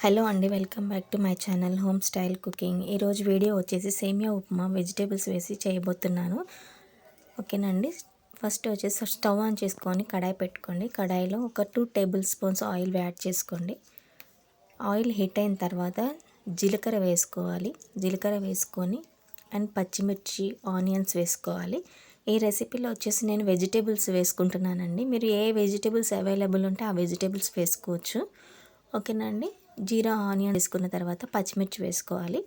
Hello అండి, welcome back to my channel home style cooking. ఈరోజు video వచ్చేసి సేమియా ఉప్మా వెజిటేబుల్స్ వేసి చేయబోతున్నాను. ఓకేనండి. ఫస్ట్ వచ్చేసి స్టవ్ ఆన్ చేసుకొని కడాయి పెట్టుకోండి. కడాయిలో ఒక 2 టేబుల్ స్పూన్స్ ఆయిల్ యాడ్ చేసుకోండి. ఆయిల్ హీట్ అయిన తర్వాత జీలకర్ర వేసుకోవాలి. జీలకర్ర వేసుకొని అండ్ పచ్చిమిర్చి, ఆనియన్స్ వేసుకోవాలి. ఈ రెసిపీలో వచ్చేసి నేను వెజిటేబుల్స్ వేసుకుంటున్నానండి. మీరు ఏ వెజిటేబుల్స్ అవైలబుల్ ఉంటే ఆ వెజిటేబుల్స్ వేసుకోవచ్చు. ఓకేనండి. జీరా, ఆనియన్ వేసుకున్న తర్వాత పచ్చిమిర్చి వేసుకోవాలి.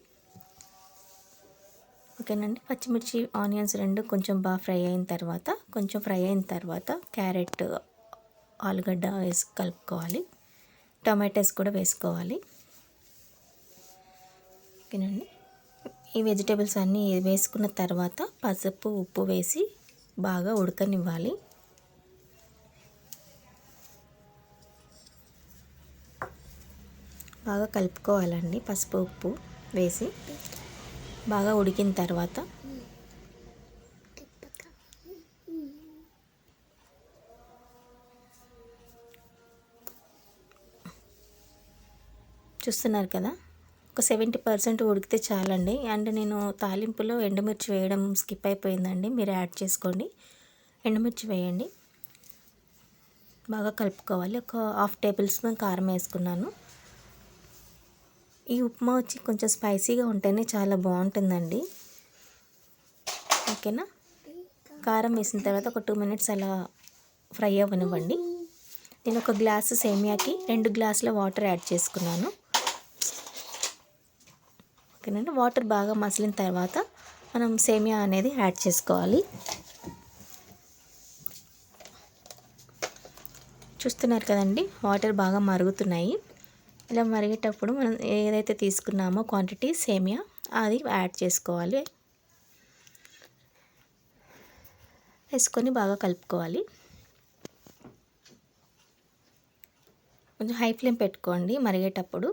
ఓకేనండి. పచ్చిమిర్చి, ఆనియన్స్ రెండు కొంచెం బాగా ఫ్రై అయిన తర్వాత క్యారెట్, ఆలుగడ్డ వేసి కలుపుకోవాలి. టొమాటోస్ కూడా వేసుకోవాలి. ఓకేనండి. ఈ వెజిటేబుల్స్ అన్నీ వేసుకున్న తర్వాత పసుపు, ఉప్పు వేసి బాగా ఉడకనివ్వాలి. బాగా కలుపుకోవాలండి. పసుపు, ఉప్పు వేసి బాగా ఉడికిన తర్వాత చూస్తున్నారు కదా, ఒక 70% ఉడికితే చాలండి. అండ్ నేను తాలింపులో ఎండుమిర్చి వేయడం స్కిప్ అయిపోయిందండి, మీరు యాడ్ చేసుకోండి. ఎండుమిర్చి వేయండి. బాగా కలుపుకోవాలి. ఒక 1/2 టేబుల్ స్పూన్ కారం వేసుకున్నాను. ఈ ఉప్మా వచ్చి కొంచెం స్పైసీగా ఉంటేనే చాలా బాగుంటుందండి. ఓకేనా. కారం వేసిన తర్వాత ఒక 2 మినిట్స్ అలా ఫ్రై అవ్వనివ్వండి. నేను ఒక గ్లాసు సేమియాకి 2 గ్లాసుల వాటర్ యాడ్ చేసుకున్నాను. ఓకేనండి. వాటర్ బాగా మసిలిన తర్వాత మనం సేమియా అనేది యాడ్ చేసుకోవాలి. చూస్తున్నారు కదండి, వాటర్ బాగా మరుగుతున్నాయి. ఇలా మరిగేటప్పుడు మనం ఏదైతే తీసుకున్నామో క్వాంటిటీ సేమియా అది యాడ్ చేసుకోవాలి. వేసుకొని బాగా కలుపుకోవాలి. కొంచెం హై ఫ్లేమ్ పెట్టుకోండి మరిగేటప్పుడు.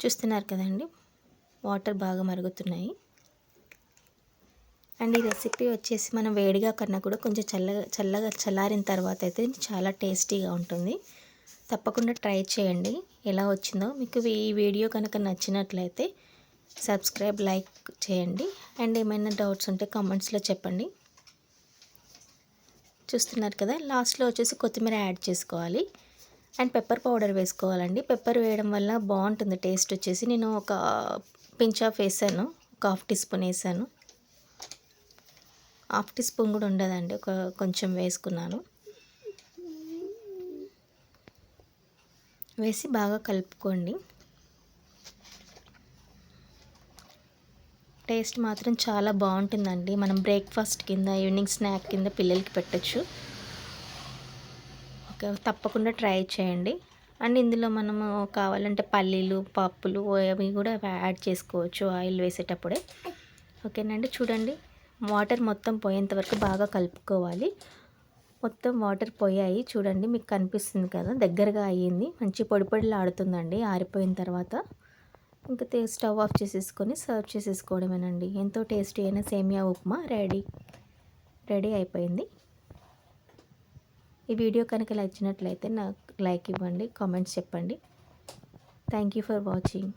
చూస్తున్నారు కదండి, వాటర్ బాగా మరుగుతున్నాయి. అండ్ ఈ రెసిపీ వచ్చేసి మనం వేడిగా కన్నా కూడా కొంచెం చల్లగా చల్లారిన తర్వాత అయితే చాలా టేస్టీగా ఉంటుంది. తప్పకుండా ట్రై చేయండి. ఎలా వచ్చిందో మీకు ఈ వీడియో కనుక నచ్చినట్లయితే సబ్స్క్రైబ్, లైక్ చేయండి. అండ్ ఏమైనా డౌట్స్ ఉంటే కామెంట్స్లో చెప్పండి. చూస్తున్నారు కదా, లాస్ట్లో వచ్చేసి కొత్తిమీర యాడ్ చేసుకోవాలి. అండ్ పెప్పర్ పౌడర్ వేసుకోవాలండి. పెప్పర్ వేయడం వల్ల బాగుంటుంది టేస్ట్ వచ్చేసి. నేను ఒక పించ్ ఆఫ్ వేసాను, ఒక 1/2 టీ స్పూన్ వేసాను. 1/2 టీ స్పూన్ కూడా ఉండదండి, కొంచెం వేసుకున్నాను. వేసి బాగా కలుపుకోండి. టేస్ట్ మాత్రం చాలా బాగుంటుందండి. మనం బ్రేక్ఫాస్ట్ కింద, ఈవినింగ్ స్నాక్ కింద పిల్లలకి పెట్టచ్చు. ఓకే, తప్పకుండా ట్రై చేయండి. అండ్ ఇందులో మనము కావాలంటే పల్లీలు, పప్పులు అవి కూడా యాడ్ చేసుకోవచ్చు ఆయిల్ వేసేటప్పుడే. ఓకేనండి. చూడండి, వాటర్ మొత్తం పోయేంత వరకు బాగా కలుపుకోవాలి. మొత్తం వాటర్ పోయాయి చూడండి, మీకు కనిపిస్తుంది కదా, దగ్గరగా అయ్యింది. మంచి పొడి పొడిలాడుతుందండి. ఆరిపోయిన తర్వాత ఇంకా స్టవ్ ఆఫ్ చేసేసుకొని సర్వ్ చేసేసుకోవడమేనండి. ఎంతో టేస్టీ అయిన సేమియా ఉప్మా రెడీ అయిపోయింది. ఈ వీడియో కనుక నచ్చినట్లయితే నాకు లైక్ ఇవ్వండి, కామెంట్స్ చెప్పండి. Thank you for watching.